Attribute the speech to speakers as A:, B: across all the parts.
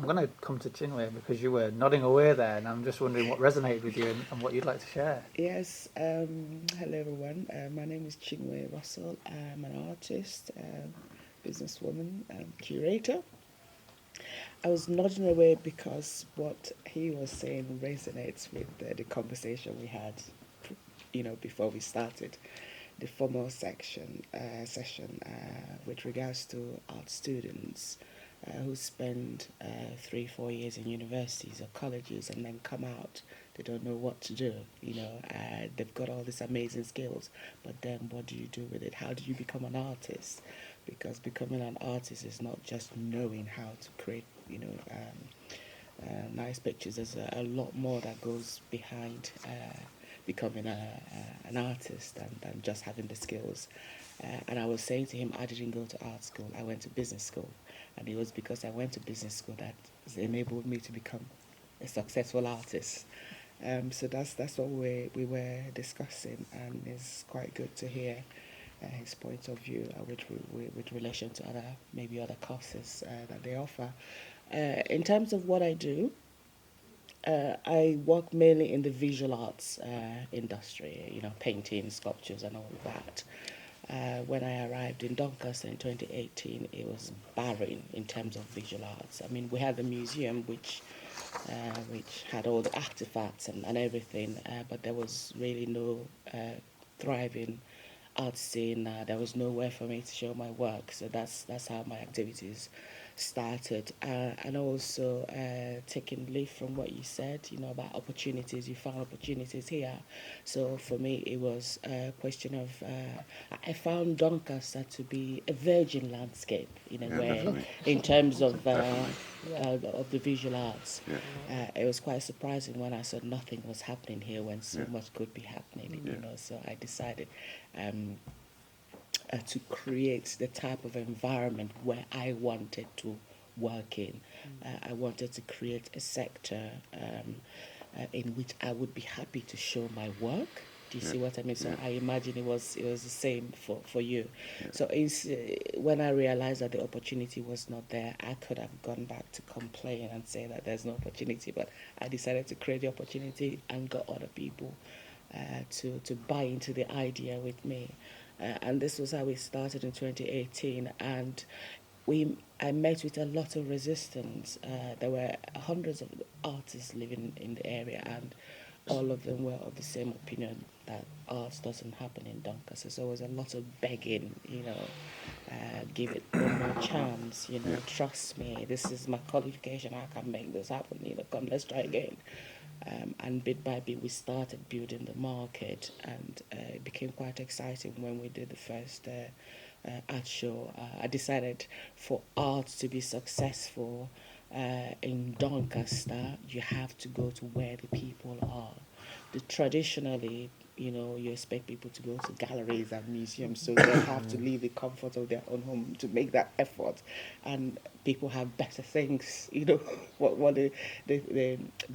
A: I'm going to come to Chinwe because you were nodding away there, and I'm just wondering what resonated with you and what you'd like to share.
B: Yes, hello everyone. My name is Chinwe Russell. I'm an artist, businesswoman, curator. I was nodding away because what he was saying resonates with the conversation we had, before we started the formal session with regards to art students who spend 3-4 years in universities or colleges and then come out. They don't know what to do. They've got all these amazing skills, but then what do you do with it? How do you become an artist? Because becoming an artist is not just knowing how to create, nice pictures. There's a lot more that goes behind becoming an artist than just having the skills. And I was saying to him, I didn't go to art school. I went to business school. And it was because I went to business school that enabled me to become a successful artist. So that's what we were discussing, and it's quite good to hear his point of view with relation to other courses that they offer. In terms of what I do, I work mainly in the visual arts industry, painting, sculptures, and all of that. When I arrived in Doncaster in 2018, it was barren in terms of visual arts. I mean, we had the museum, which had all the artifacts and everything, but there was really no thriving art scene. There was nowhere for me to show my work, so that's how my activities started. And also taking leaf from what you said, about opportunities. You found opportunities here. So for me, it was a question of I found Doncaster to be a virgin landscape, where
C: definitely.
B: in terms of
C: Definitely.
B: of the visual arts.
C: Yeah.
B: It was quite surprising when I saw nothing was happening here when so
C: Yeah.
B: much could be happening.
C: Yeah.
B: So I decided to create the type of environment where I wanted to work in. I wanted to create a sector in which I would be happy to show my work. Do you
C: Yeah.
B: see what I mean? So
C: Yeah.
B: I imagine it was the same for you.
C: Yeah.
B: So when I realized that the opportunity was not there, I could have gone back to complain and say that there's no opportunity. But I decided to create the opportunity and got other people to buy into the idea with me. And this was how we started in 2018. And I met with a lot of resistance. There were hundreds of artists living in the area, and all of them were of the same opinion that art doesn't happen in Doncaster. So there was a lot of begging, give it one more chance,
C: Yeah.
B: trust me, this is my qualification, I can make this happen, come, let's try again. And bit by bit, we started building the market, and it became quite exciting when we did the first art show. I decided for art to be successful in Doncaster, you have to go to where the people are. Traditionally, you expect people to go to galleries and museums, so they have to leave the comfort of their own home to make that effort. And people have better things, what they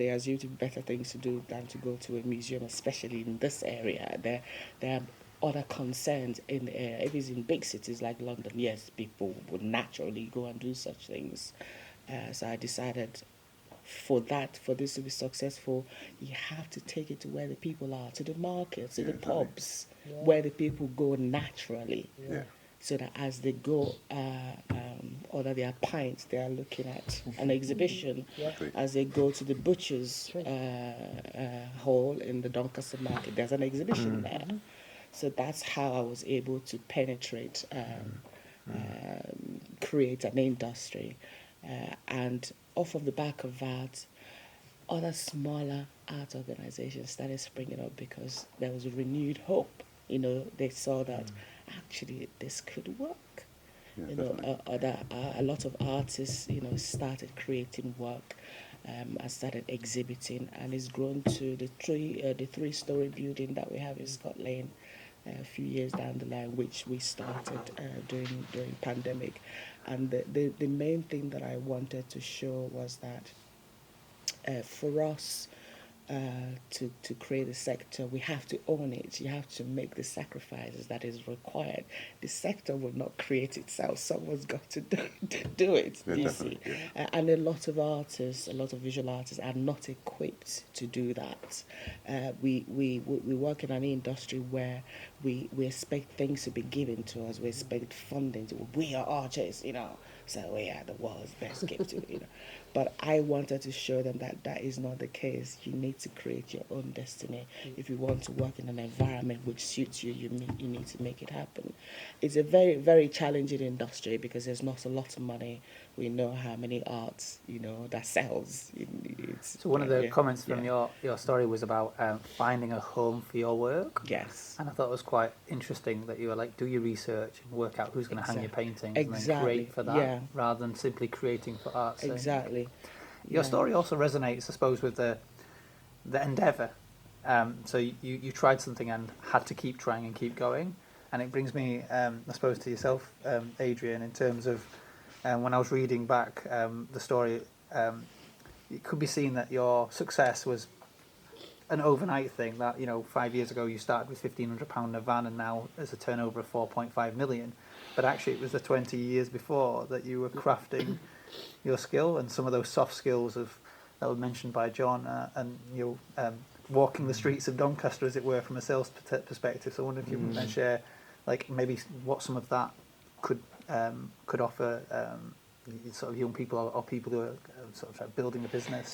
B: assume to be better things to do than to go to a museum, especially in this area. There are other concerns in the area. If it's in big cities like London, yes, people would naturally go and do such things. So I decided for this to be successful, you have to take it to where the people are, to the markets, to
C: Yeah,
B: the
C: exactly.
B: pubs, where the people go naturally.
C: Yeah.
B: So that as they go, order their pints, they are looking at an exhibition.
C: Exactly.
B: As they go to the butcher's hall in the Doncaster market, there's an exhibition there. So that's how I was able to penetrate, create an industry. And off of the back of that, other smaller art organizations started springing up because there was a renewed hope. They saw that actually this could work.
C: Yeah, definitely.
B: A lot of artists, started creating work and started exhibiting, and it's grown to the three-story building that we have in Scott Lane a few years down the line, which we started during pandemic. And the main thing that I wanted to show was that for us, to create a sector, we have to own it. You have to make the sacrifices that is required. The sector will not create itself. Someone's got to do it.
C: Yeah,
B: You see,
C: definitely, yeah.
B: and a lot of artists, a lot of visual artists, are not equipped to do that. We work in an industry where we expect things to be given to us. We expect funding. We are artists, so we are the world's best gifted, But I wanted to show them that that is not the case. You need to create your own destiny. If you want to work in an environment which suits you, you need to make it happen. It's a very, very challenging industry because there's not a lot of money. We know how many arts, that sells.
A: So one of the comments from your story was about finding a home for your work.
B: Yes.
A: And I thought it was quite interesting that you were like, do your research and work out who's going to hang your paintings and then create for that rather than simply creating for art's sake.
B: Exactly.
A: Your story also resonates, I suppose, with the endeavour. So you tried something and had to keep trying and keep going. And it brings me, I suppose, to yourself, Adrian, in terms of when I was reading back the story, it could be seen that your success was an overnight thing. That 5 years ago you started with £1,500 in a van, and now there's a turnover of 4.5 million. But actually, it was the 20 years before that you were crafting your skill and some of those soft skills that were mentioned by John, and walking the streets of Doncaster, as it were, from a sales perspective. So I wonder if you can share, like maybe what some of that could offer sort of young people or people who are sort of building a business.